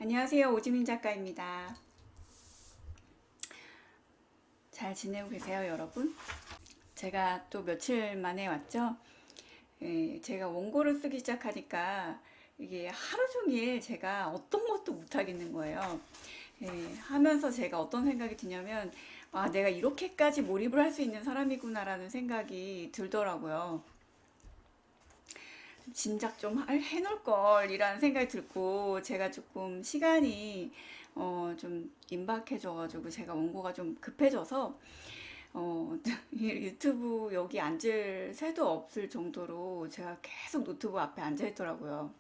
안녕하세요. 오지민 작가입니다. 잘 지내고 계세요, 여러분? 제가 또 며칠 만에 왔죠? 예, 제가 원고를 쓰기 시작하니까 이게 하루 종일 제가 어떤 것도 못 하겠는 거예요. 예, 하면서 제가 어떤 생각이 드냐면, 아, 내가 이렇게까지 몰입을 할 수 있는 사람이구나라는 생각이 들더라고요. 진작 좀 해놓을 걸이라는 생각이 들고 제가 조금 시간이 좀 임박해져가지고 제가 원고가 좀 급해져서 이 유튜브 여기 앉을 새도 없을 정도로 제가 계속 노트북 앞에 앉아 있더라고요.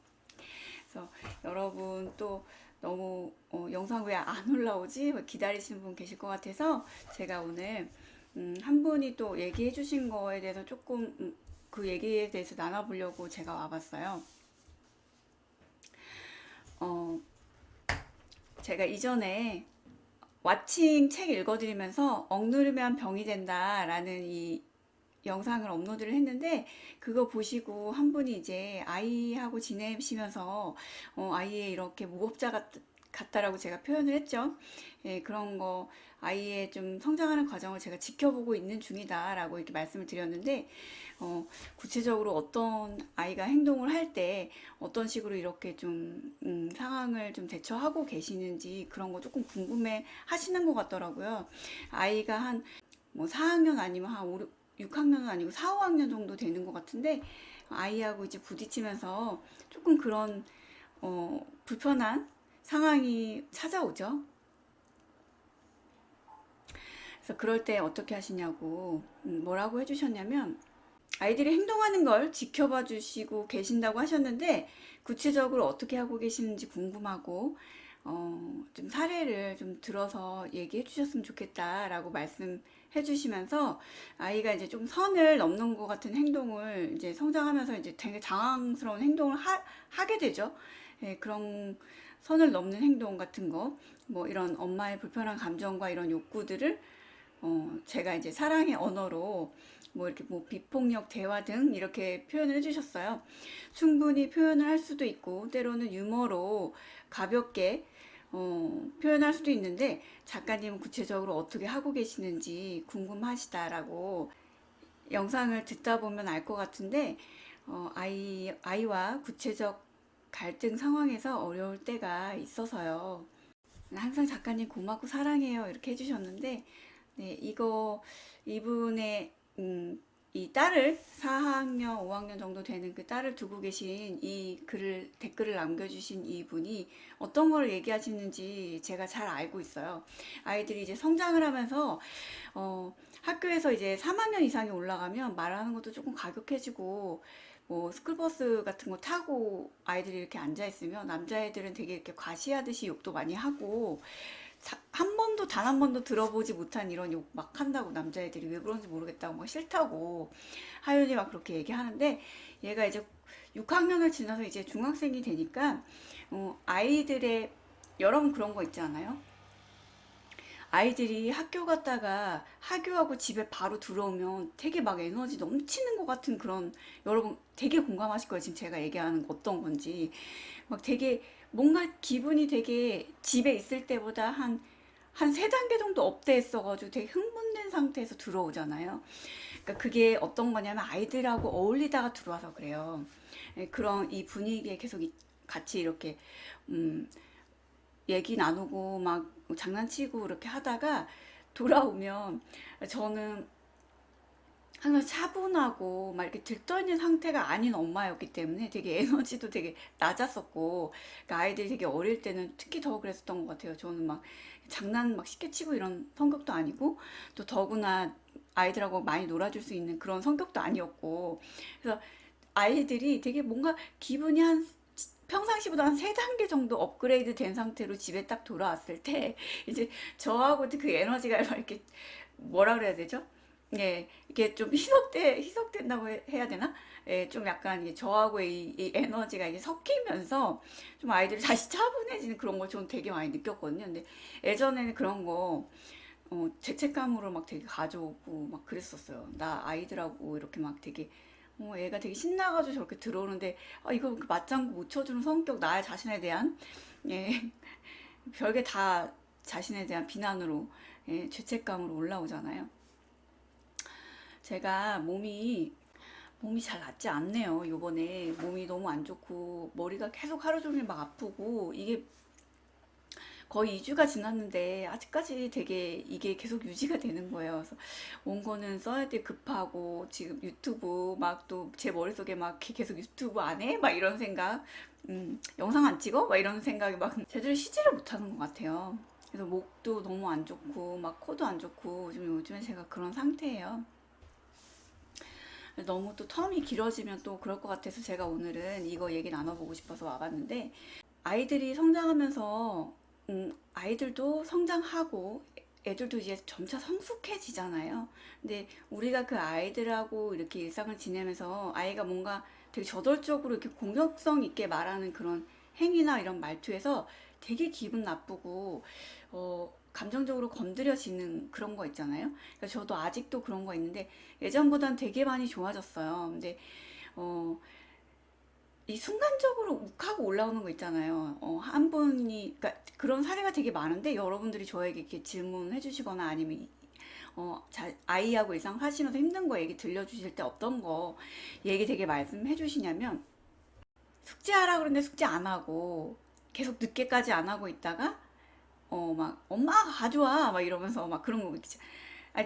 그래서 여러분 또 너무 영상 왜 안 올라오지? 기다리시는 분 계실 것 같아서 제가 오늘 한 분이 또 얘기해 주신 거에 대해서 조금 그 얘기에 대해서 나눠보려고 제가 와봤어요. 어, 제가 이전에 왓칭 책 읽어드리면서 억누르면 병이 된다라는 이 영상을 업로드를 했는데 그거 보시고 한 분이 이제 아이하고 지내시면서 아이의 이렇게 무법자 같다라고 제가 표현을 했죠. 예, 그런 거 아이의 좀 성장하는 과정을 제가 지켜보고 있는 중이다라고 이렇게 말씀을 드렸는데 구체적으로 어떤 아이가 행동을 할 때 어떤 식으로 이렇게 좀 상황을 좀 대처하고 계시는지 그런 거 조금 궁금해 하시는 것 같더라고요. 아이가 한 뭐 4학년 아니면 한 5, 6학년은 아니고 4, 5학년 정도 되는 것 같은데 아이하고 이제 부딪히면서 조금 그런 불편한 상황이 찾아오죠. 그래서 그럴 때 어떻게 하시냐고 뭐라고 해주셨냐면 아이들이 행동하는 걸 지켜봐 주시고 계신다고 하셨는데 구체적으로 어떻게 하고 계시는지 궁금하고 좀 사례를 좀 들어서 얘기해 주셨으면 좋겠다라고 말씀해 주시면서 아이가 이제 좀 선을 넘는 것 같은 행동을 이제 성장하면서 이제 되게 당황스러운 행동을 하게 되죠. 예, 그런 선을 넘는 행동 같은 거, 뭐 이런 엄마의 불편한 감정과 이런 욕구들을 제가 이제 사랑의 언어로 뭐 이렇게 뭐 비폭력 대화 등 이렇게 표현을 해주셨어요. 충분히 표현을 할 수도 있고 때로는 유머로 가볍게 표현할 수도 있는데 작가님은 구체적으로 어떻게 하고 계시는지 궁금하시다라고 영상을 듣다 보면 알 것 같은데 아이와 구체적 갈등 상황에서 어려울 때가 있어서요. 항상 작가님 고맙고 사랑해요 이렇게 해주셨는데 네, 이분의, 이 딸을 4학년, 5학년 정도 되는 그 딸을 두고 계신 댓글을 남겨주신 이분이 어떤 걸 얘기하시는지 제가 잘 알고 있어요. 아이들이 이제 성장을 하면서, 학교에서 이제 3학년 이상이 올라가면 말하는 것도 조금 가격해지고, 뭐, 스쿨버스 같은 거 타고 아이들이 이렇게 앉아있으면 남자애들은 되게 이렇게 과시하듯이 욕도 많이 하고, 한 번도 단 한 번도 들어보지 못한 이런 욕 막 한다고 남자애들이 왜 그런지 모르겠다고 막 싫다고 하윤이 막 그렇게 얘기하는데 얘가 이제 6학년을 지나서 이제 중학생이 되니까 아이들의 여러분 그런 거 있지 않아요? 아이들이 학교 갔다가 하교하고 집에 바로 들어오면 되게 막 에너지 넘치는 것 같은 그런 여러분 되게 공감하실 거예요. 지금 제가 얘기하는 거 어떤 건지. 막 되게 뭔가 기분이 되게 집에 있을 때보다 한 세 단계 정도 업돼있어가지고 되게 흥분된 상태에서 들어오잖아요. 그러니까 그게 어떤 거냐면 아이들하고 어울리다가 들어와서 그래요. 예, 그런 이 분위기에 계속 같이 이렇게 음, 얘기 나누고 막 장난치고 이렇게 하다가 돌아오면 저는 항상 차분하고 막 이렇게 들떠있는 상태가 아닌 엄마였기 때문에 되게 에너지도 되게 낮았었고 그러니까 아이들이 되게 어릴 때는 특히 더 그랬었던 것 같아요. 저는 막 장난 막 쉽게 치고 이런 성격도 아니고 또 더구나 아이들하고 많이 놀아줄 수 있는 그런 성격도 아니었고 그래서 아이들이 되게 뭔가 기분이 한 평상시보다 한 세 단계 정도 업그레이드 된 상태로 집에 딱 돌아왔을 때 이제 저하고 그 에너지가 막 이렇게 뭐라 그래야 되죠? 예, 이게 좀 희석된다고 해야 되나? 예, 좀 약간 저하고의 이 에너지가 이게 섞이면서 좀 아이들이 다시 차분해지는 그런 걸 저는 되게 많이 느꼈거든요. 근데 예전에는 그런 거, 죄책감으로 막 되게 가져오고 막 그랬었어요. 나 아이들하고 이렇게 막 되게, 애가 되게 신나가지고 저렇게 들어오는데, 이거 맞장구 못 쳐주는 성격, 나 자신에 대한, 예, 별게 다 자신에 대한 비난으로, 예, 죄책감으로 올라오잖아요. 제가 몸이 잘 낫지 않네요. 요번에 몸이 너무 안 좋고 머리가 계속 하루 종일 막 아프고 이게 거의 2주가 지났는데 아직까지 되게 이게 계속 유지가 되는 거예요. 그래서 온 거는 써야 돼 급하고 지금 유튜브 막 또 제 머릿속에 막 계속 유튜브 안 해? 막 이런 생각. 영상 안 찍어? 막 이런 생각이 막 제대로 쉬지를 못하는 것 같아요. 그래서 목도 너무 안 좋고 막 코도 안 좋고 좀 요즘에 제가 그런 상태예요. 너무 또 텀이 길어지면 또 그럴 것 같아서 제가 오늘은 이거 얘기 나눠보고 싶어서 와봤는데, 아이들이 성장하면서 아이들도 성장하고 애들도 이제 점차 성숙해지잖아요. 근데 우리가 그 아이들하고 이렇게 일상을 지내면서 아이가 뭔가 되게 저돌적으로 이렇게 공격성 있게 말하는 그런 행위나 이런 말투에서 되게 기분 나쁘고 감정적으로 건드려지는 그런 거 있잖아요. 그러니까 저도 아직도 그런 거 있는데 예전보단 되게 많이 좋아졌어요. 근데 어, 이 순간적으로 욱하고 올라오는 거 있잖아요. 한 분이, 그러니까 그런 사례가 되게 많은데 여러분들이 저에게 이렇게 질문해 주시거나 아니면 아이하고 일상 사시면서 힘든 거 얘기 들려주실 때 어떤 거 얘기 되게 말씀해 주시냐면, 숙제하라 그러는데 숙제 안 하고 계속 늦게까지 안 하고 있다가 막 엄마가 가져와 막 이러면서 막 그런 거 있지.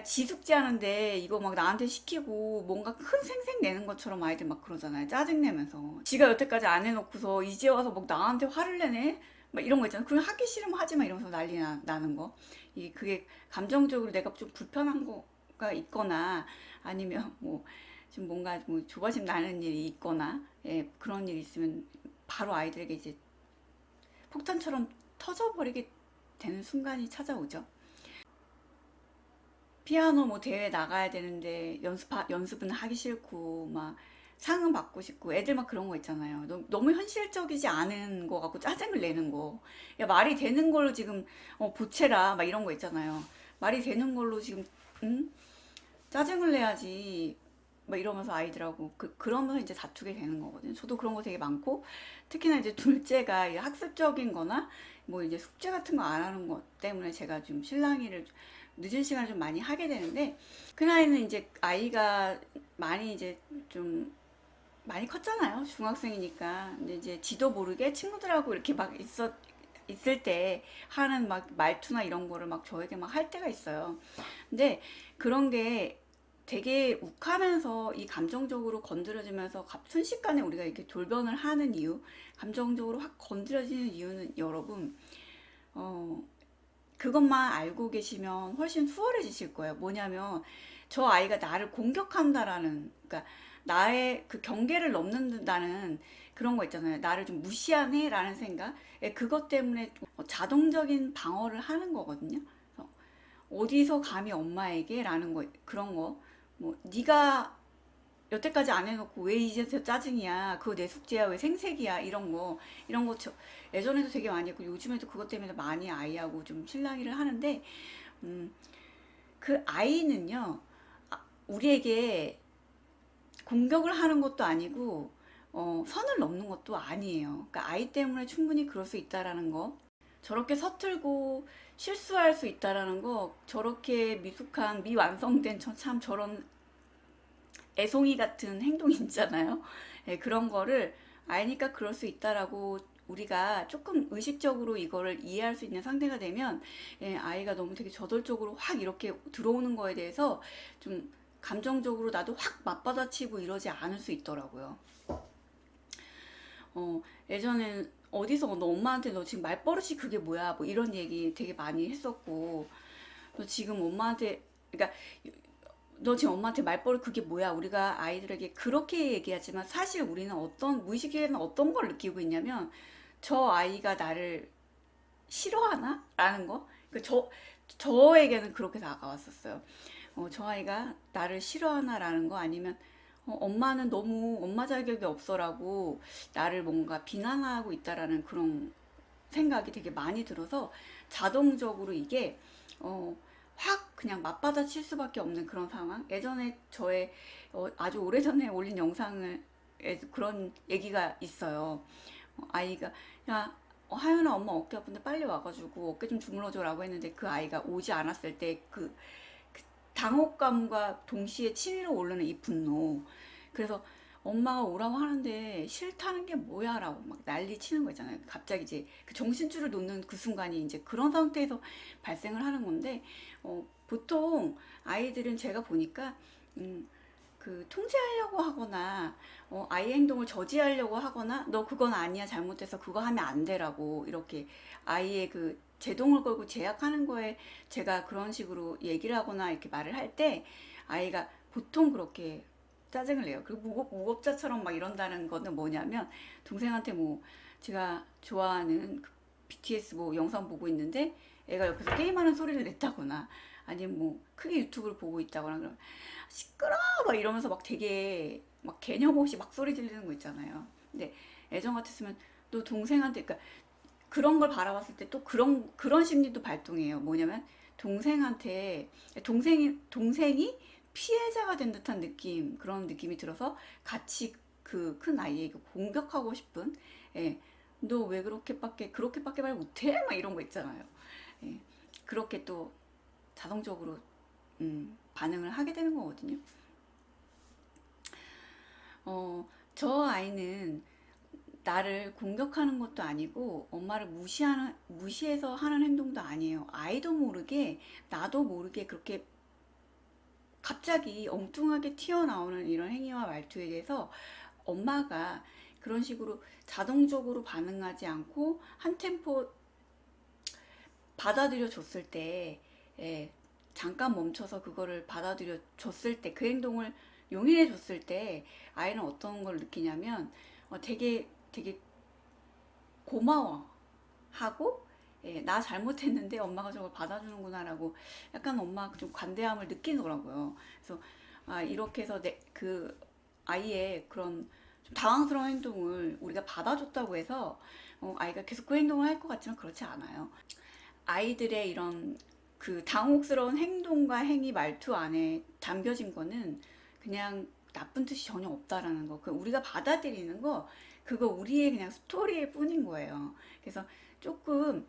지 숙제하는데 이거 막 나한테 시키고 뭔가 큰 생색 내는 것처럼 아이들 막 그러잖아요. 짜증내면서. 지가 여태까지 안 해놓고서 이제 와서 막 나한테 화를 내네? 막 이런 거 있잖아요. 그럼 하기 싫으면 하지 마 이러면서 나는 거. 그게 감정적으로 내가 좀 불편한 거가 있거나 아니면 뭐 좀 뭔가 뭐 조바심 나는 일이 있거나, 예, 그런 일이 있으면 바로 아이들에게 이제 폭탄처럼 터져버리게 되는 순간이 찾아오죠. 피아노 뭐 대회 나가야 되는데 연습은 하기 싫고 막 상은 받고 싶고 애들 막 그런 거 있잖아요. 너무 현실적이지 않은 거 갖고 짜증을 내는 거. 야, 말이 되는 걸로 지금 보채라 막 이런 거 있잖아요. 말이 되는 걸로 지금 응? 짜증을 내야지 막 이러면서 아이들하고 그러면서 이제 다투게 되는 거거든요. 저도 그런 거 되게 많고, 특히나 이제 둘째가 이 학습적인 거나 뭐 이제 숙제 같은 거 안 하는 것 때문에 제가 좀 실랑이를 늦은 시간에 좀 많이 하게 되는데, 그 나이는 이제 아이가 많이 이제 좀 많이 컸잖아요. 중학생이니까. 근데 이제 지도 모르게 친구들하고 이렇게 막 있을 때 하는 막 말투나 이런 거를 막 저에게 막 할 때가 있어요. 근데 그런 게 되게 욱하면서 이 감정적으로 건드려지면서 순식간에 우리가 이렇게 돌변을 하는 이유, 감정적으로 확 건드려지는 이유는 여러분, 어, 그것만 알고 계시면 훨씬 수월해지실 거예요. 뭐냐면 저 아이가 나를 공격한다라는, 그러니까 나의 그 경계를 넘는다는 그런 거 있잖아요. 나를 좀 무시하네 라는 생각. 예, 그것 때문에 자동적인 방어를 하는 거거든요. 그래서 어디서 감히 엄마에게 라는 거, 그런 거. 뭐 네가 여태까지 안 해놓고 왜 이제서 짜증이야? 그거 내 숙제야? 왜 생색이야? 이런 거 예전에도 되게 많이 했고 요즘에도 그것 때문에 많이 아이하고 좀 실랑이를 하는데, 음, 그 아이는요, 우리에게 공격을 하는 것도 아니고, 선을 넘는 것도 아니에요. 그러니까 아이 때문에 충분히 그럴 수 있다라는 거, 저렇게 서툴고 실수할 수 있다라는 거, 저렇게 미숙한 미완성된 참 저런 애송이 같은 행동이 있잖아요. 예, 그런 거를 아니까 그럴 수 있다라고 우리가 조금 의식적으로 이거를 이해할 수 있는 상태가 되면, 예, 아이가 너무 되게 저돌적으로 확 이렇게 들어오는 거에 대해서 좀 감정적으로 나도 확 맞받아치고 이러지 않을 수 있더라고요. 예전엔 어디서 너 엄마한테 너 지금 말버릇이 그게 뭐야? 뭐 이런 얘기 되게 많이 했었고, 너 지금 엄마한테, 그러니까 너 지금 엄마한테 말버릇 그게 뭐야? 우리가 아이들에게 그렇게 얘기하지만 사실 우리는 무의식에는 어떤 걸 느끼고 있냐면, 저 아이가 나를 싫어하나? 라는 거. 저에게는 그렇게 다가왔었어요. 저 아이가 나를 싫어하나? 라는 거, 아니면 엄마는 너무 엄마 자격이 없어라고 나를 뭔가 비난하고 있다라는 그런 생각이 되게 많이 들어서 자동적으로 이게 어, 확 그냥 맞받아칠 수밖에 없는 그런 상황. 예전에 저의 아주 오래전에 올린 영상을 그런 얘기가 있어요. 아이가 야 하연아 엄마 어깨 아픈데 빨리 와가지고 어깨 좀 주물러줘라고 했는데 그 아이가 오지 않았을 때 그 당혹감과 동시에 치밀어 오르는 이 분노. 그래서 엄마가 오라고 하는데 싫다는 게 뭐야 라고 막 난리 치는 거 있잖아요. 갑자기 이제 그 정신줄을 놓는 그 순간이 이제 그런 상태에서 발생을 하는 건데, 보통 아이들은 제가 보니까 그 통제하려고 하거나 아이의 행동을 저지하려고 하거나 너 그건 아니야 잘못해서 그거 하면 안 돼라고 이렇게 아이의 그 제동을 걸고 제약하는 거에 제가 그런 식으로 얘기를 하거나 이렇게 말을 할 때 아이가 보통 그렇게 짜증을 내요. 그리고 무법자처럼 막 이런다는 거는 뭐냐면 동생한테 뭐 제가 좋아하는 그 BTS 뭐 영상 보고 있는데 애가 옆에서 게임하는 소리를 냈다거나 아니면 뭐 크게 유튜브를 보고 있다거나 그러면 시끄러 막 이러면서 막 되게 막 개념 없이 막 소리 지르는 거 있잖아요. 근데 애정 같았으면 너 동생한테 그러니까 그런 걸 바라봤을 때 또 그런 심리도 발동해요. 뭐냐면 동생한테 동생이 피해자가 된 듯한 느낌 그런 느낌이 들어서 같이 그 큰 아이에게 공격하고 싶은 예, 너 왜 그렇게밖에 말 못해? 막 이런 거 있잖아요. 예, 그렇게 또 자동적으로 반응을 하게 되는 거거든요. 저 아이는 나를 공격하는 것도 아니고 엄마를 무시해서 하는 행동도 아니에요. 아이도 모르게 나도 모르게 그렇게 갑자기 엉뚱하게 튀어나오는 이런 행위와 말투에 대해서 엄마가 그런 식으로 자동적으로 반응하지 않고 한 템포 받아들여 줬을 때, 예, 잠깐 멈춰서 그거를 받아들여 줬을 때, 그 행동을 용인해 줬을 때, 아이는 어떤 걸 느끼냐면, 되게 고마워하고, 예, 나 잘못했는데 엄마가 저걸 받아주는구나라고 약간 엄마 좀 관대함을 느끼더라고요. 그래서, 이렇게 해서 그 아이의 그런 좀 당황스러운 행동을 우리가 받아줬다고 해서, 아이가 계속 그 행동을 할 것 같지는 그렇지 않아요. 아이들의 이런 그 당혹스러운 행동과 행위 말투 안에 담겨진 거는 그냥 나쁜 뜻이 전혀 없다라는 거. 그 우리가 받아들이는 거, 그거 우리의 그냥 스토리일 뿐인 거예요. 그래서 조금,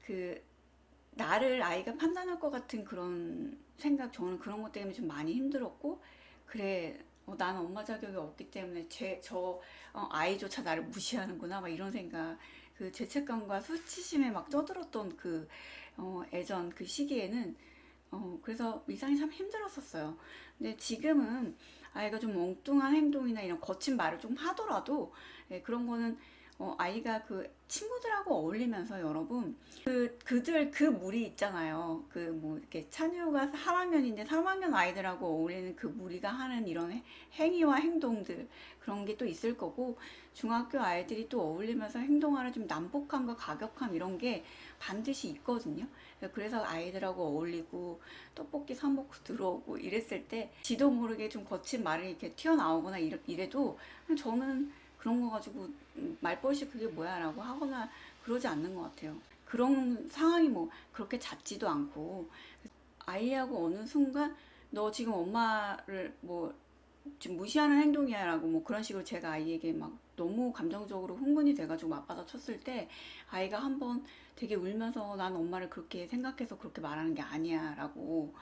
그, 나를 아이가 판단할 것 같은 그런 생각, 저는 그런 것 때문에 좀 많이 힘들었고, 그래, 나는 엄마 자격이 없기 때문에 아이조차 나를 무시하는구나, 막 이런 생각. 그 죄책감과 수치심에 막 쪄들었던 그 애전 그 시기에는 그래서 일상이 참 힘들었었어요. 근데 지금은 아이가 좀 엉뚱한 행동이나 이런 거친 말을 좀 하더라도 예, 그런 거는 아이가 그 친구들하고 어울리면서 여러분 그들 그 무리 있잖아요. 그 뭐 이렇게 찬유가 3학년인데 3학년 아이들하고 어울리는 그 무리가 하는 이런 행위와 행동들 그런 게 또 있을 거고 중학교 아이들이 또 어울리면서 행동하는 좀 난폭함과 가격함 이런 게 반드시 있거든요. 그래서 아이들하고 어울리고 떡볶이 사 먹고 들어오고 이랬을 때 지도 모르게 좀 거친 말이 이렇게 튀어나오거나 이래도 저는 그런 거 가지고 말버릇이 그게 뭐야 라고 하거나 그러지 않는 것 같아요. 그런 상황이 뭐 그렇게 잦지도 않고 아이하고 어느 순간 너 지금 엄마를 뭐 지금 무시하는 행동이야 라고 뭐 그런 식으로 제가 아이에게 막 너무 감정적으로 흥분이 돼가지고 맞받아 쳤을 때 아이가 한번 되게 울면서 난 엄마를 그렇게 생각해서 그렇게 말하는 게 아니야 라고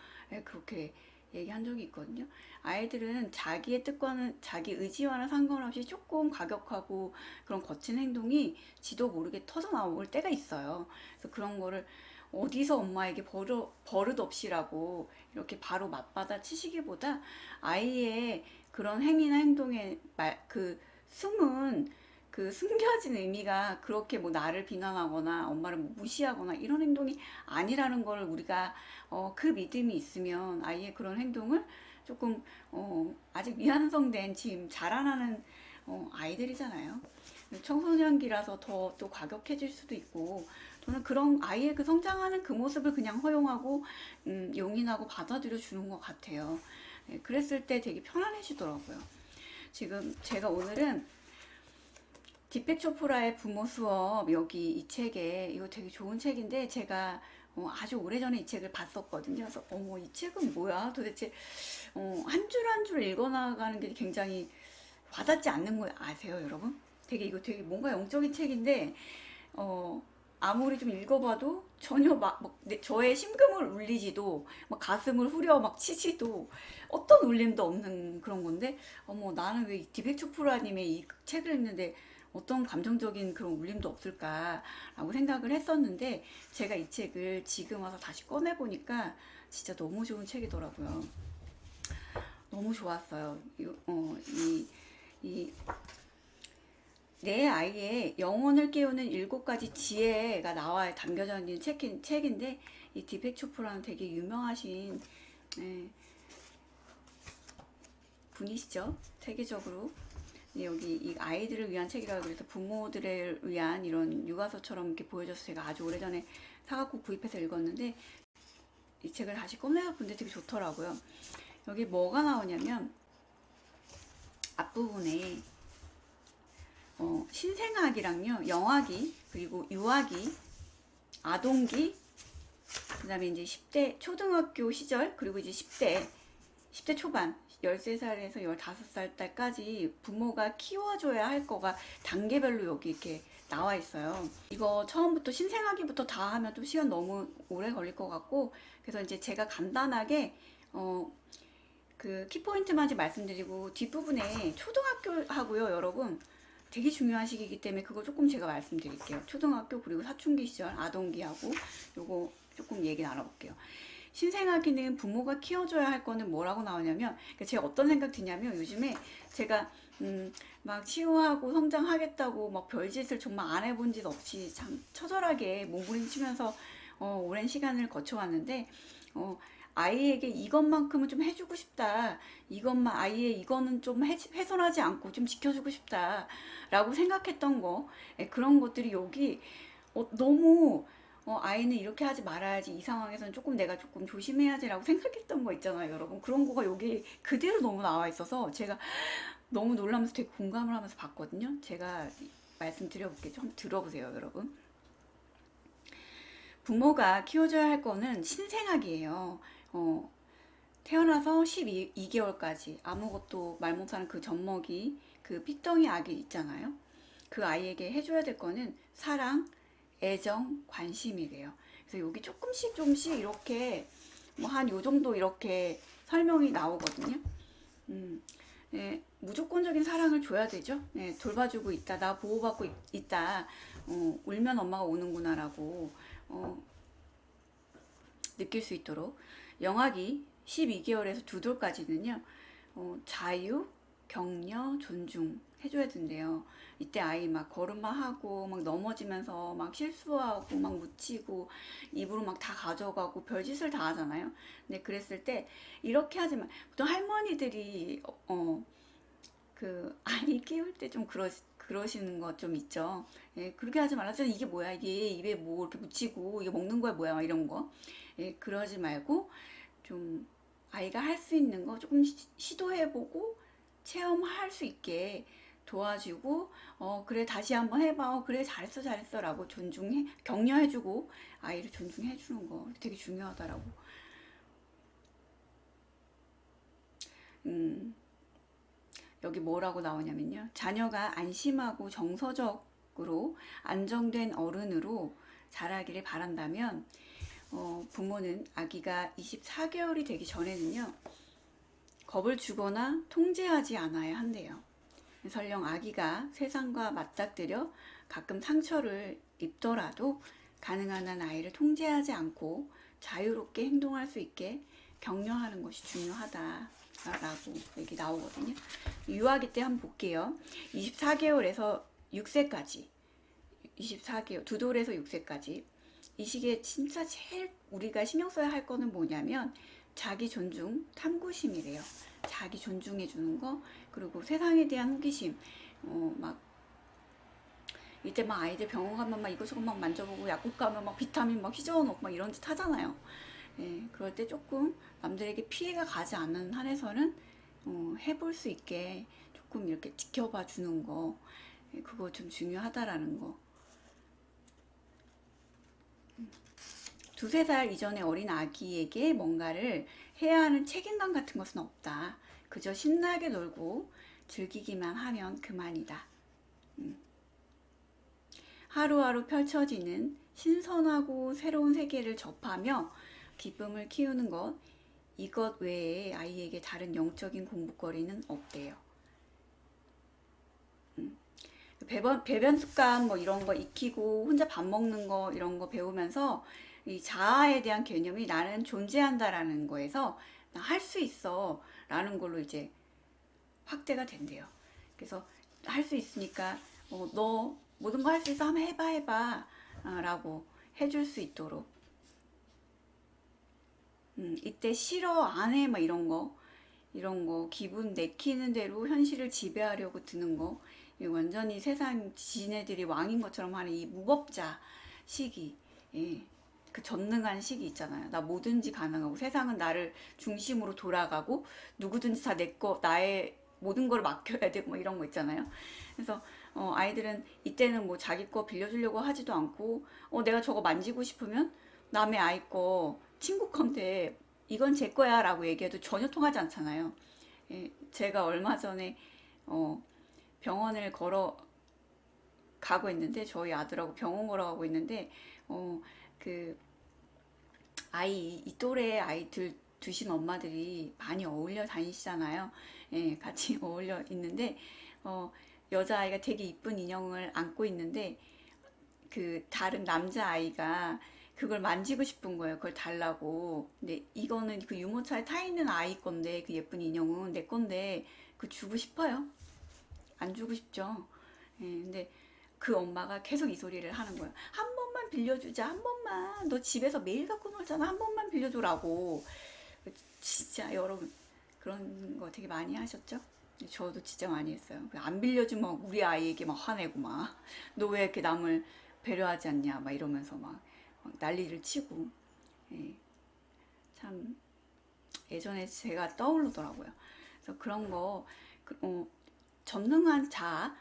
그렇게 얘기한 적이 있거든요. 아이들은 자기의 뜻과는 자기 의지와는 상관없이 조금 과격하고 그런 거친 행동이 지도 모르게 터져 나올 때가 있어요. 그래서 그런 거를 어디서 엄마에게 버릇없이라고 이렇게 바로 맞받아 치시기보다 아이의 그런 행위나 행동에 그 숨은 그 숨겨진 의미가 그렇게 뭐 나를 비난하거나 엄마를 뭐 무시하거나 이런 행동이 아니라는 걸 우리가 그 믿음이 있으면 아이의 그런 행동을 조금 아직 미완성된 지금 자라나는 아이들이잖아요. 청소년기라서 더 또 과격해질 수도 있고 저는 그런 아이의 그 성장하는 그 모습을 그냥 허용하고 용인하고 받아들여 주는 것 같아요. 네, 그랬을 때 되게 편안해지더라고요. 지금 제가 오늘은 디펙 초프라의 부모 수업 여기 이 책에 이거 되게 좋은 책인데 제가 아주 오래전에 이 책을 봤었거든요. 그래서 어머 이 책은 뭐야? 도대체 한 줄 한 줄 읽어나가는 게 굉장히 와닿지 않는 거 아세요, 여러분? 이거 되게 뭔가 영적인 책인데, 아무리 좀 읽어봐도 전혀 저의 심금을 울리지도, 막 가슴을 후려 막 치지도, 어떤 울림도 없는 그런 건데, 어머, 나는 왜 디백 초프라님의 이 책을 읽는데 어떤 감정적인 그런 울림도 없을까라고 생각을 했었는데, 제가 이 책을 지금 와서 다시 꺼내보니까 진짜 너무 좋은 책이더라고요. 너무 좋았어요. 이 내 아이의 영혼을 깨우는 7가지 지혜가 나와 담겨져 있는 책인데, 이 디백 초프라는 되게 유명하신 예, 분이시죠. 세계적으로. 여기 이 아이들을 위한 책이라고 그래서 부모들을 위한 이런 육아서처럼 이렇게 보여줘서 제가 아주 오래전에 사갖고 구입해서 읽었는데, 이 책을 다시 꺼내서 본데 되게 좋더라고요. 여기 뭐가 나오냐면 앞부분에 신생아기랑요, 영아기, 그리고 유아기, 아동기, 그 다음에 이제 10대 초등학교 시절, 그리고 이제 10대 초반, 13살에서 15살 때까지 부모가 키워줘야 할 거가 단계별로 여기 이렇게 나와 있어요. 이거 처음부터 신생아기부터 다 하면 또 시간 너무 오래 걸릴 것 같고, 그래서 이제 제가 간단하게 그 키포인트만 말씀드리고, 뒷부분에 초등학교 하고요, 여러분. 되게 중요한 시기이기 때문에 그거 조금 제가 말씀드릴게요. 초등학교, 그리고 사춘기 시절 아동기하고 요거 조금 얘기 나눠볼게요. 신생아기는 부모가 키워줘야 할 거는 뭐라고 나오냐면, 제가 어떤 생각 드냐면, 요즘에 제가 막 치유하고 성장하겠다고 막 별짓을 정말 안 해본 짓 없이 참 처절하게 몸부림치면서 오랜 시간을 거쳐왔는데, 아이에게 이것만큼은 좀 해주고 싶다. 아이의 이거는 좀 훼손하지 않고 좀 지켜주고 싶다. 라고 생각했던 거, 그런 것들이 여기 너무 아이는 이렇게 하지 말아야지, 이 상황에서는 조금 내가 조금 조심해야지 라고 생각했던 거 있잖아요, 여러분. 그런 거가 여기 그대로 너무 나와 있어서 제가 너무 놀라면서 되게 공감을 하면서 봤거든요. 제가 말씀드려볼게요. 좀 들어보세요, 여러분. 부모가 키워줘야 할 거는 신생아기예요. 태어나서 12개월까지 아무것도 말 못하는 그 젖먹이, 그 핏덩이 아기 있잖아요. 그 아이에게 해줘야 될 거는 사랑, 애정, 관심이래요. 그래서 여기 조금씩 이렇게 뭐 한 요 정도 이렇게 설명이 나오거든요. 네, 무조건적인 사랑을 줘야 되죠. 네, 돌봐주고 있다, 나 보호받고 있다, 울면 엄마가 오는구나라고 느낄 수 있도록. 영아기 12개월에서 2돌까지는요, 자유, 격려, 존중 해줘야 된대요. 이때 아이 막 걸음마 하고 막 넘어지면서 막 실수하고 막 묻히고 입으로 막 다 가져가고 별짓을 다 하잖아요. 근데 그랬을 때 이렇게 하지만, 보통 할머니들이 그 아이 키울 때 좀 그러시는 거 좀 있죠. 예, 그렇게 하지 말라. 이게 뭐야? 이게 입에 뭐 이렇게 묻히고 이게 먹는 거야 뭐야? 막 이런 거. 예, 그러지 말고 좀 아이가 할 수 있는 거 조금 시도해보고 체험할 수 있게 도와주고, 그래 다시 한번 해봐, 그래 잘했어 라고 격려해주고 아이를 존중해주는 거 되게 중요하다라고. 음, 여기 뭐라고 나오냐면요, 자녀가 안심하고 정서적으로 안정된 어른으로 자라기를 바란다면, 부모는 아기가 24개월이 되기 전에는요, 겁을 주거나 통제하지 않아야 한대요. 설령 아기가 세상과 맞닥뜨려 가끔 상처를 입더라도 가능한 한 아이를 통제하지 않고 자유롭게 행동할 수 있게 격려하는 것이 중요하다라고 얘기 나오거든요. 유아기 때 한번 볼게요. 24개월에서 6세까지, 24개월, 2돌에서 6세까지, 이 시기에 진짜 제일 우리가 신경 써야 할 거는 뭐냐면 자기 존중, 탐구심이래요. 자기 존중해 주는 거, 그리고 세상에 대한 호기심. 막 이때 막 아이들 병원 가면 막 이것저것 막 만져보고, 약국 가면 막 비타민 막 휘저어 놓고 막 이런 짓 하잖아요. 예, 그럴 때 조금 남들에게 피해가 가지 않는 한에서는 해볼 수 있게 조금 이렇게 지켜봐 주는 거, 예, 그거 좀 중요하다라는 거. 2~3살 이전의 어린 아기에게 뭔가를 해야 하는 책임감 같은 것은 없다. 그저 신나게 놀고 즐기기만 하면 그만이다. 하루하루 펼쳐지는 신선하고 새로운 세계를 접하며 기쁨을 키우는 것, 이것 외에 아이에게 다른 영적인 공부거리는 없대요. 배변 습관 뭐 이런 거 익히고 혼자 밥 먹는 거 이런 거 배우면서 이 자아에 대한 개념이 나는 존재한다라는 거에서 나 할 수 있어 라는 걸로 이제 확대가 된대요. 그래서 할 수 있으니까 너 모든 거 할 수 있어 한번 해봐 라고 해줄 수 있도록 이때 싫어 안 해 막 이런 거 기분 내키는 대로 현실을 지배하려고 드는 거 완전히 세상 지네들이 왕인 것처럼 하는 이 무법자 시기 예, 그 전능한 시기 있잖아요. 나 뭐든지 가능하고 세상은 나를 중심으로 돌아가고 누구든지 다 내 거 나의 모든 걸 맡겨야 되고 뭐 이런 거 있잖아요. 그래서 아이들은 이때는 뭐 자기 거 빌려주려고 하지도 않고 내가 저거 만지고 싶으면 남의 아이 거 친구 건데 이건 제 거야 라고 얘기해도 전혀 통하지 않잖아요. 예, 제가 얼마 전에 병원을 걸어 가고 있는데 저희 아들하고 병원 걸어가고 있는데 그 아이 이 또래 아이들 두신 엄마들이 많이 어울려 다니시잖아요. 예, 같이 어울려 있는데 여자아이가 되게 이쁜 인형을 안고 있는데 그 다른 남자아이가 그걸 만지고 싶은 거예요. 그걸 달라고. 근데 이거는 그 유모차에 타 있는 아이 건데 그 예쁜 인형은 내 건데 그 주고 싶어요? 안 주고 싶죠. 예, 근데 그 엄마가 계속 이 소리를 하는 거예요. 한 번만 빌려주자. 한 번만. 너 집에서 매일 갖고 놀잖아. 한 번만 빌려줘라고. 진짜 여러분 그런 거 되게 많이 하셨죠? 저도 진짜 많이 했어요. 안 빌려주면 우리 아이에게 막 화내고 막 너 왜 이렇게 남을 배려하지 않냐 막 이러면서 막 난리를 치고 예, 참 예전에 제가 떠오르더라고요. 그래서 그런 거 전능한 자,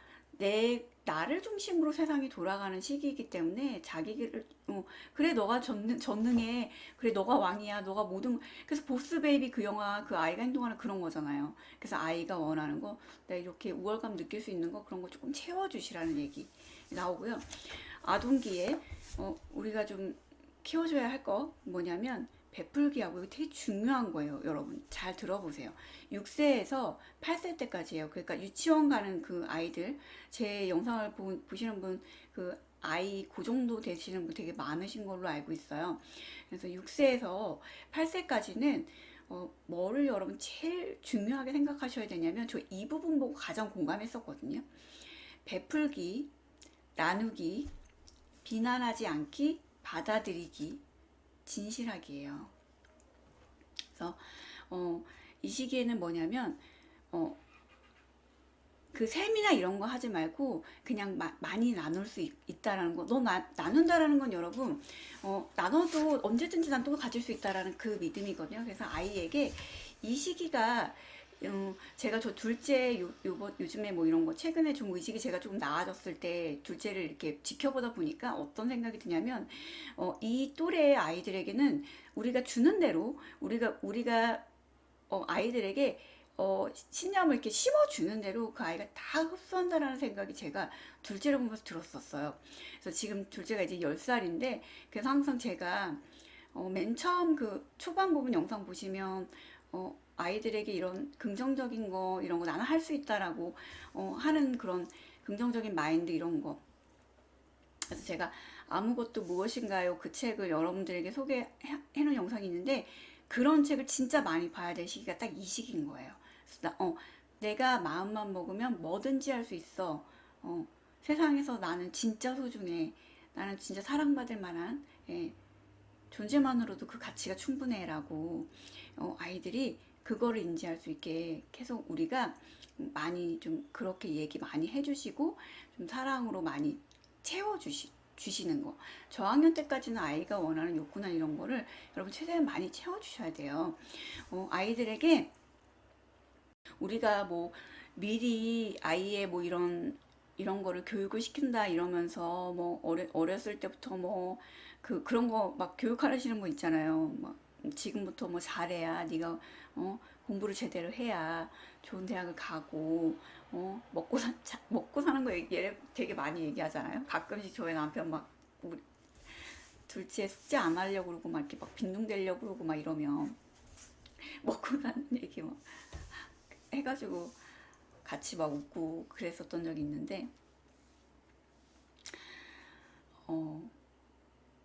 나를 중심으로 세상이 돌아가는 시기이기 때문에 자기를, 그래, 너가 전능해. 그래, 너가 왕이야. 너가 모든, 그래서 보스 베이비 그 영화, 그 아이가 행동하는 그런 거잖아요. 그래서 아이가 원하는 거, 나 이렇게 우월감 느낄 수 있는 거, 그런 거 조금 채워주시라는 얘기 나오고요. 아동기에, 우리가 좀 키워줘야 할 거 뭐냐면, 베풀기하고 이거 되게 중요한 거예요, 여러분. 잘 들어보세요. 6세에서 8세 때까지예요. 그러니까 유치원 가는 그 아이들, 제 영상을 보시는 분, 그 아이 그 정도 되시는 분 되게 많으신 걸로 알고 있어요. 그래서 6세에서 8세까지는 뭐를 여러분 제일 중요하게 생각하셔야 되냐면 저 이 부분 보고 가장 공감했었거든요. 베풀기, 나누기, 비난하지 않기, 받아들이기, 진실하기예요. 그래서 이 시기에는 뭐냐면 그 셈이나 이런 거 하지 말고 그냥 많이 나눌 수 있다라는 거. 너 나눈다라는 건 여러분 나눠도 언제든지 난 또 가질 수 있다라는 그 믿음이거든요. 그래서 아이에게 이 시기가 제가 저 둘째 요즘에 뭐 이런 거 최근에 좀 의식이 제가 조금 나아졌을 때 둘째를 이렇게 지켜보다 보니까 어떤 생각이 드냐면 이 또래의 아이들에게는 우리가 주는 대로 우리가 아이들에게 신념을 이렇게 심어주는 대로 그 아이가 다 흡수한다라는 생각이 제가 둘째를 보면서 들었었어요. 그래서 지금 둘째가 이제 10살인데 그래서 항상 제가 맨 처음 그 초반 부분 영상 보시면 아이들에게 이런 긍정적인 거 이런 거 나는 할 수 있다라고 하는 그런 긍정적인 마인드 이런 거 그래서 제가 아무것도 무엇인가요? 그 책을 여러분들에게 소개해 놓은 영상이 있는데 그런 책을 진짜 많이 봐야 될 시기가 딱 이 시기인 거예요. 그래서 내가 마음만 먹으면 뭐든지 할 수 있어. 세상에서 나는 진짜 소중해. 나는 진짜 사랑받을 만한 존재만으로도 그 가치가 충분해라고 아이들이 그거를 인지할 수 있게 계속 우리가 많이 좀 그렇게 얘기 많이 해주시고 좀 사랑으로 많이 주시는 거. 저학년 때까지는 아이가 원하는 욕구나 이런 거를 여러분 최대한 많이 채워주셔야 돼요. 아이들에게 우리가 뭐 미리 아이의 뭐 이런 거를 교육을 시킨다 이러면서 뭐 어렸을 때부터 뭐 그런 거 막 교육하시는 거 있잖아요. 막 지금부터 뭐 잘해야 네가 공부를 제대로 해야 좋은 대학을 가고, 먹고 사는 거 되게 많이 얘기하잖아요. 가끔씩 저희 남편 막 우리 둘째 숙제 안 하려고 그러고 막 이렇게 막 빈둥대려고 그러고 막 이러면 먹고 사는 얘기 막 해가지고 같이 막 웃고 그랬었던 적이 있는데, 어,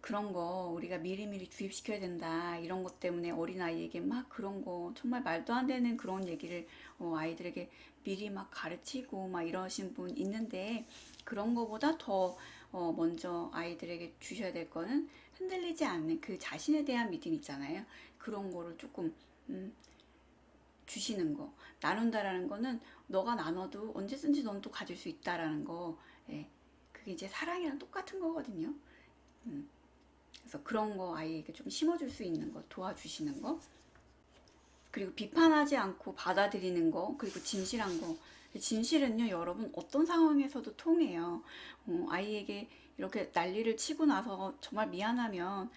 그런 거 우리가 미리미리 주입시켜야 된다. 이런 것 때문에 어린아이에게 막 그런 거 정말 말도 안 되는 그런 얘기를 아이들에게 미리 막 가르치고 막 이러신 분 있는데, 그런 거보다 더 먼저 아이들에게 주셔야 될 거는 흔들리지 않는 그 자신에 대한 믿음 있잖아요. 그런 거를 조금 음, 주시는 거. 나눈다라는 거는 너가 나눠도 언제든지 넌 또 가질 수 있다라는 거. 예, 그게 이제 사랑이랑 똑같은 거거든요. 음. 그래서 그런 거 아이에게 좀 심어줄 수 있는 거, 도와주시는 거, 그리고 비판하지 않고 받아들이는 거, 그리고 진실한 거. 진실은요, 여러분, 어떤 상황에서도 통해요. 아이에게 이렇게 난리를 치고 나서 정말 미안하면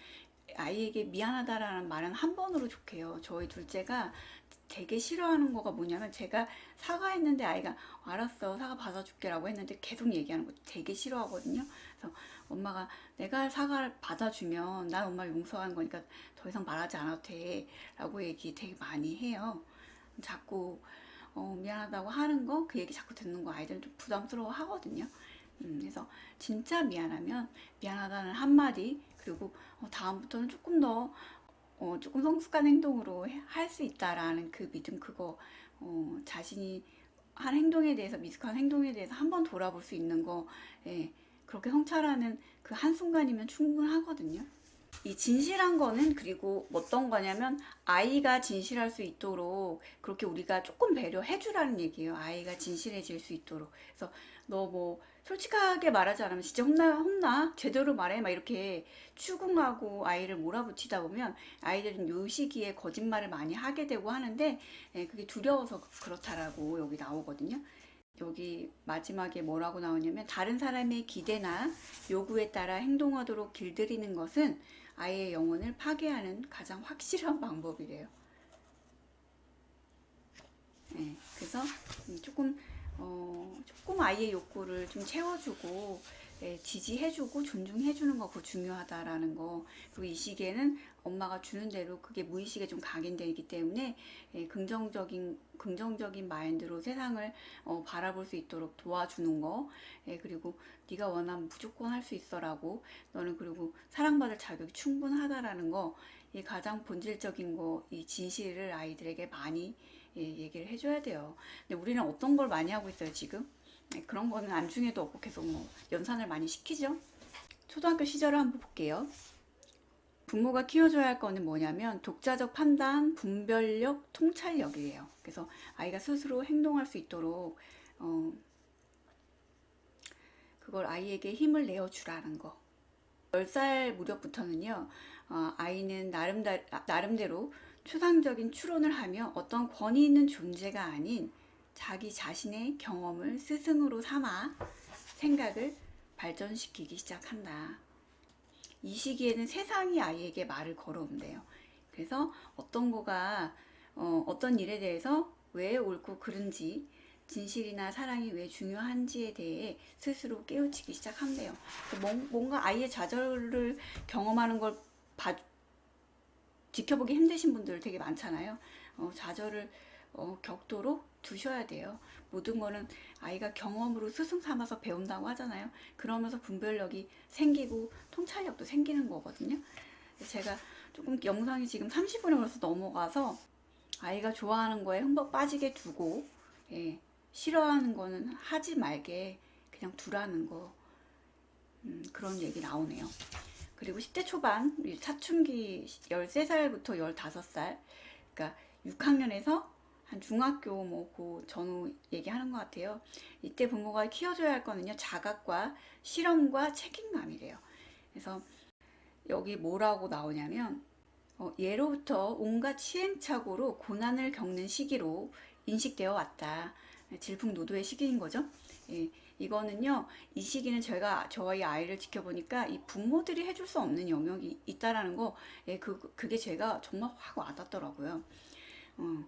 아이에게 미안하다라는 말은 한 번으로 좋게요. 저희 둘째가 되게 싫어하는 거가 뭐냐면, 제가 사과했는데 아이가 알았어, 사과 받아줄게라고 했는데 계속 얘기하는 거 되게 싫어하거든요. 그래서 엄마가 내가 사과를 받아주면 난 엄마를 용서한 거니까 더 이상 말하지 않아도 돼 라고 얘기 되게 많이 해요. 자꾸 미안하다고 하는 거, 그 얘기 자꾸 듣는 거 아이들은 좀 부담스러워 하거든요. 그래서 진짜 미안하면 미안하다는 한마디, 그리고 다음부터는 조금 더 조금 성숙한 행동으로 할 수 있다라는 그 믿음, 그거 자신이 한 행동에 대해서, 미숙한 행동에 대해서 한번 돌아볼 수 있는 거, 예, 그렇게 성찰하는 그 한순간이면 충분하거든요. 이 진실한 거는 그리고 어떤 거냐면, 아이가 진실할 수 있도록 그렇게 우리가 조금 배려해 주라는 얘기예요. 아이가 진실해질 수 있도록. 그래서 너 뭐 솔직하게 말하지 않으면 진짜 혼나 제대로 말해 막 이렇게 추궁하고 아이를 몰아붙이다 보면 아이들은 요 시기에 거짓말을 많이 하게 되고 하는데, 예, 그게 두려워서 그렇다라고 여기 나오거든요. 여기 마지막에 뭐라고 나오냐면, 다른 사람의 기대나 요구에 따라 행동하도록 길들이는 것은 아이의 영혼을 파괴하는 가장 확실한 방법이래요. 네, 그래서 조금 아이의 욕구를 좀 채워주고, 지지해주고 존중해주는 거, 그거 중요하다라는 거. 그리고 이 시기에는 엄마가 주는 대로 그게 무의식에 좀 각인되기 때문에, 긍정적인 마인드로 세상을 바라볼 수 있도록 도와주는 거. 그리고 네가 원하면 무조건 할 수 있어라고, 너는 그리고 사랑받을 자격이 충분하다라는 거, 이 가장 본질적인 거, 이 진실을 아이들에게 많이 얘기를 해줘야 돼요. 근데 우리는 어떤 걸 많이 하고 있어요, 지금? 그런 거는 안중에도 없고 계속 뭐 연산을 많이 시키죠. 초등학교 시절을 한번 볼게요. 부모가 키워줘야 할 거는 뭐냐면 독자적 판단, 분별력, 통찰력이에요. 그래서 아이가 스스로 행동할 수 있도록 그걸 아이에게 힘을 내어주라는 거. 10살 무렵부터는요, 아이는 나름대로 추상적인 추론을 하며 어떤 권위 있는 존재가 아닌 자기 자신의 경험을 스승으로 삼아 생각을 발전시키기 시작한다. 이 시기에는 세상이 아이에게 말을 걸어온대요. 그래서 어떤 일에 대해서 왜 옳고 그른지, 진실이나 사랑이 왜 중요한지에 대해 스스로 깨우치기 시작한대요. 뭔가 아이의 좌절을 경험하는 걸 지켜보기 힘드신 분들 되게 많잖아요. 좌절을 격도로 두셔야 돼요. 모든 거는 아이가 경험으로 스승 삼아서 배운다고 하잖아요. 그러면서 분별력이 생기고 통찰력도 생기는 거거든요. 제가 조금 영상이 지금 30분에 걸려서 넘어가서, 아이가 좋아하는 거에 흠뻑 빠지게 두고, 예, 싫어하는 거는 하지 말게 그냥 두라는 거, 그런 얘기 나오네요. 그리고 10대 초반, 사춘기 13살부터 15살, 그러니까 6학년에서 한 중학교 그 전후 얘기하는 것 같아요. 이때 부모가 키워줘야 할 거는요, 자각과 실험과 책임감이래요. 그래서 여기 뭐라고 나오냐면, 예로부터 온갖 시행착오로 고난을 겪는 시기로 인식되어 왔다. 질풍노도의 시기인 거죠. 예, 이거는요, 이 시기는 저희 아이를 지켜보니까 이 부모들이 해줄 수 없는 영역이 있다라는 거, 그게 제가 정말 확 와닿더라고요. 어,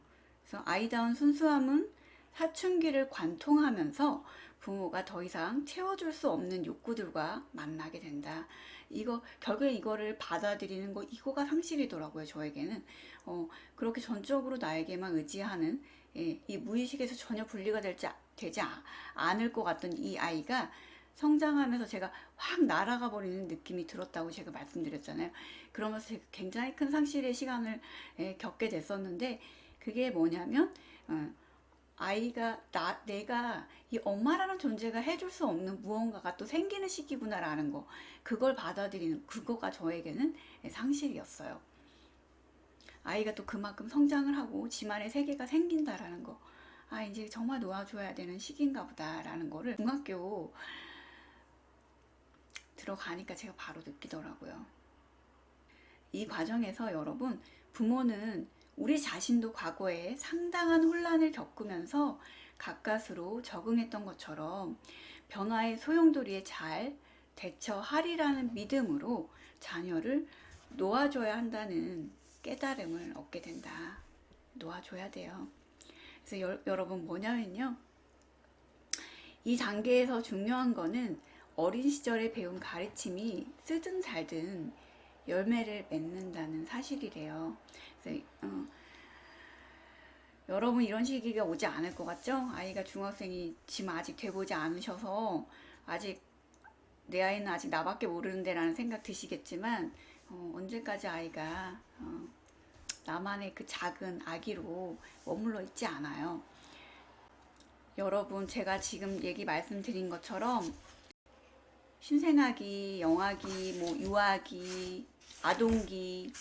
그래서 아이다운 순수함은 사춘기를 관통하면서 부모가 더 이상 채워줄 수 없는 욕구들과 만나게 된다. 이거 결국에 이거를 받아들이는 거 이거가 상실이더라고요. 저에게는 그렇게 전적으로 나에게만 의지하는 이 무의식에서 전혀 분리가 되지 않을 것 같던 이 아이가 성장하면서 제가 확 날아가 버리는 느낌이 들었다고 제가 말씀드렸잖아요. 그러면서 제가 굉장히 큰 상실의 시간을 겪게 됐었는데 그게 뭐냐면 아이가 내가 이 엄마라는 존재가 해줄 수 없는 무언가가 또 생기는 시기구나라는 거 그걸 받아들이는 그거가 저에게는 상실이었어요. 아이가 또 그만큼 성장을 하고 지만의 세계가 생긴다라는 거 이제 정말 놓아줘야 되는 시기인가 보다라는 거를 중학교 들어가니까 제가 바로 느끼더라고요. 이 과정에서 여러분 부모는 우리 자신도 과거에 상당한 혼란을 겪으면서 가까스로 적응했던 것처럼 변화의 소용돌이에 잘 대처하리라는 믿음으로 자녀를 놓아줘야 한다는 깨달음을 얻게 된다. 놓아줘야 돼요. 그래서 여러분 뭐냐면요. 이 단계에서 중요한 거는 어린 시절에 배운 가르침이 쓰든 살든 열매를 맺는다는 사실이래요. 그래서 여러분 이런 시기가 오지 않을 것 같죠? 아이가 중학생이 지금 아직 돼보지 않으셔서 아직 내 아이는 아직 나밖에 모르는데 라는 생각 드시겠지만 언제까지 아이가 나만의 그 작은 아기로 머물러 있지 않아요. 여러분 제가 지금 말씀드린 것처럼 신생아기, 영아기, 뭐 유아기, 아동기,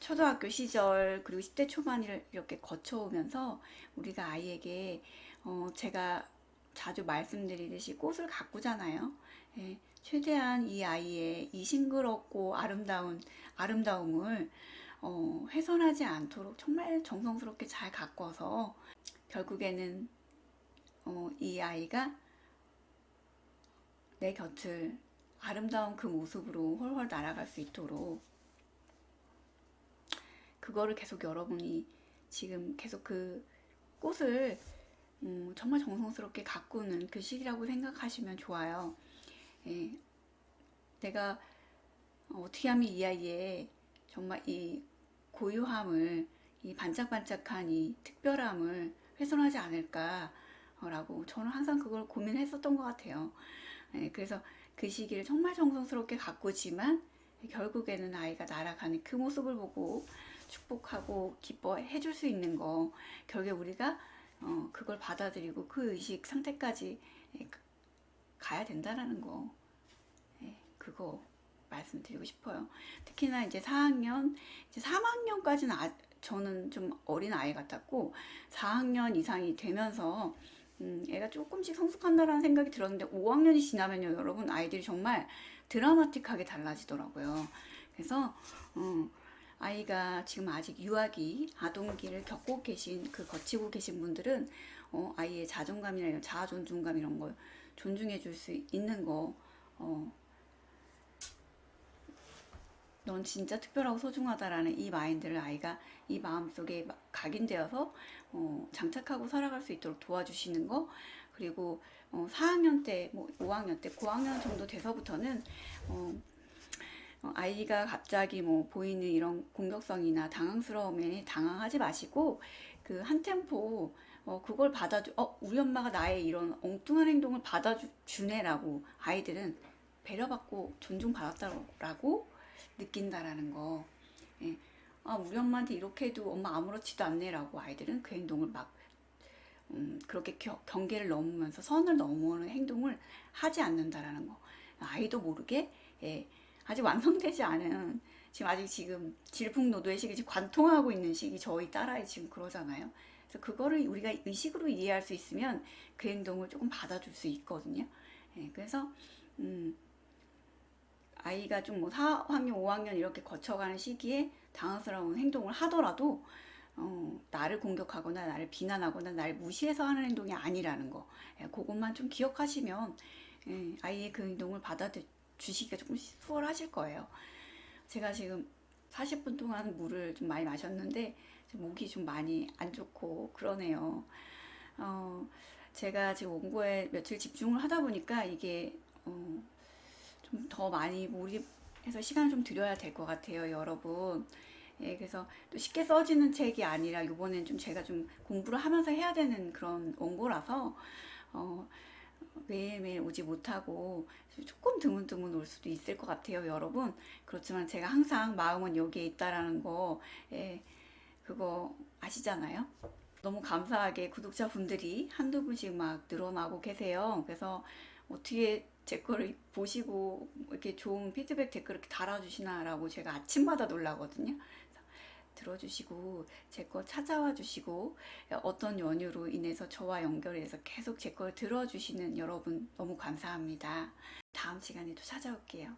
초등학교 시절 그리고 10대 초반을 이렇게 거쳐오면서 우리가 아이에게 제가 자주 말씀드리듯이 꽃을 가꾸잖아요. 최대한 이 아이의 이 싱그럽고 아름다움을 훼손하지 않도록 정말 정성스럽게 잘 가꿔서 결국에는 이 아이가 내 곁을 아름다운 그 모습으로 훨훨 날아갈 수 있도록 그거를 계속 여러분이 지금 계속 그 꽃을 정말 정성스럽게 가꾸는 그 시기라고 생각하시면 좋아요. 내가 어떻게 하면 이 아이의 정말 이 고유함을 이 반짝반짝한 이 특별함을 훼손하지 않을까라고 저는 항상 그걸 고민했었던 것 같아요. 그래서 그 시기를 정말 정성스럽게 가꾸지만 결국에는 아이가 날아가는 그 모습을 보고 축복하고 기뻐해 줄 수 있는 거 결국에 우리가 그걸 받아들이고 그 의식 상태까지 가야 된다라는 거 그거 말씀드리고 싶어요. 특히나 이제 4학년, 이제 3학년까지는 저는 좀 어린 아이 같았고 4학년 이상이 되면서 애가 조금씩 성숙한다라는 생각이 들었는데 5학년이 지나면요 여러분 아이들이 정말 드라마틱하게 달라지더라고요. 그래서 아이가 지금 아직 유아기, 아동기를 거치고 계신 분들은 아이의 자존감이나 이런 자아 존중감 이런 걸 존중해 줄 수 있는 거 넌 진짜 특별하고 소중하다라는 이 마인드를 아이가 이 마음속에 각인되어서 장착하고 살아갈 수 있도록 도와주시는 거 그리고 4학년 때, 뭐 5학년 때, 고학년 정도 돼서부터는 아이가 갑자기 뭐 보이는 이런 공격성이나 당황스러움에 당황하지 마시고 그 한 템포 그걸 우리 엄마가 나의 이런 엉뚱한 행동을 받아주네라고 아이들은 배려받고 존중받았다라고 느낀다라는 거. 우리 엄마한테 이렇게 해도 엄마 아무렇지도 않네라고 아이들은 그 행동을 막 그렇게 경계를 넘으면서 선을 넘어오는 행동을 하지 않는다라는 거. 아이도 모르게 아직 완성되지 않은 지금 질풍노도의 시기 지금 관통하고 있는 시기 저희 딸아이 지금 그러잖아요. 그래서 그거를 우리가 의식으로 이해할 수 있으면 그 행동을 조금 받아줄 수 있거든요. 그래서 아이가 좀 뭐 4학년, 5학년 이렇게 거쳐가는 시기에 당황스러운 행동을 하더라도 나를 공격하거나 나를 비난하거나 나를 무시해서 하는 행동이 아니라는 거 그것만 좀 기억하시면 아이의 그 행동을 받아주시기가 조금 수월하실 거예요. 제가 지금 40분 동안 물을 좀 많이 마셨는데 목이 좀 많이 안 좋고 그러네요. 어, 제가 지금 원고에 며칠 집중을 하다 보니까 이게 좀 더 많이 몰입해서 시간을 좀 들여야 될 것 같아요, 여러분. 예, 그래서 또 쉽게 써지는 책이 아니라 이번엔 좀 제가 좀 공부를 하면서 해야 되는 그런 원고라서 어, 매일매일 오지 못하고 조금 드문드문 올 수도 있을 것 같아요, 여러분. 그렇지만 제가 항상 마음은 여기에 있다라는 거, 예, 그거 아시잖아요? 너무 감사하게 구독자분들이 한두 분씩 막 늘어나고 계세요. 그래서 어떻게 제 거를 보시고 이렇게 좋은 피드백 댓글 이렇게 달아주시나라고 제가 아침마다 놀라거든요. 들어주시고 제 거 찾아와 주시고 어떤 연유로 인해서 저와 연결해서 계속 제 걸 들어주시는 여러분 너무 감사합니다. 다음 시간에도 찾아올게요.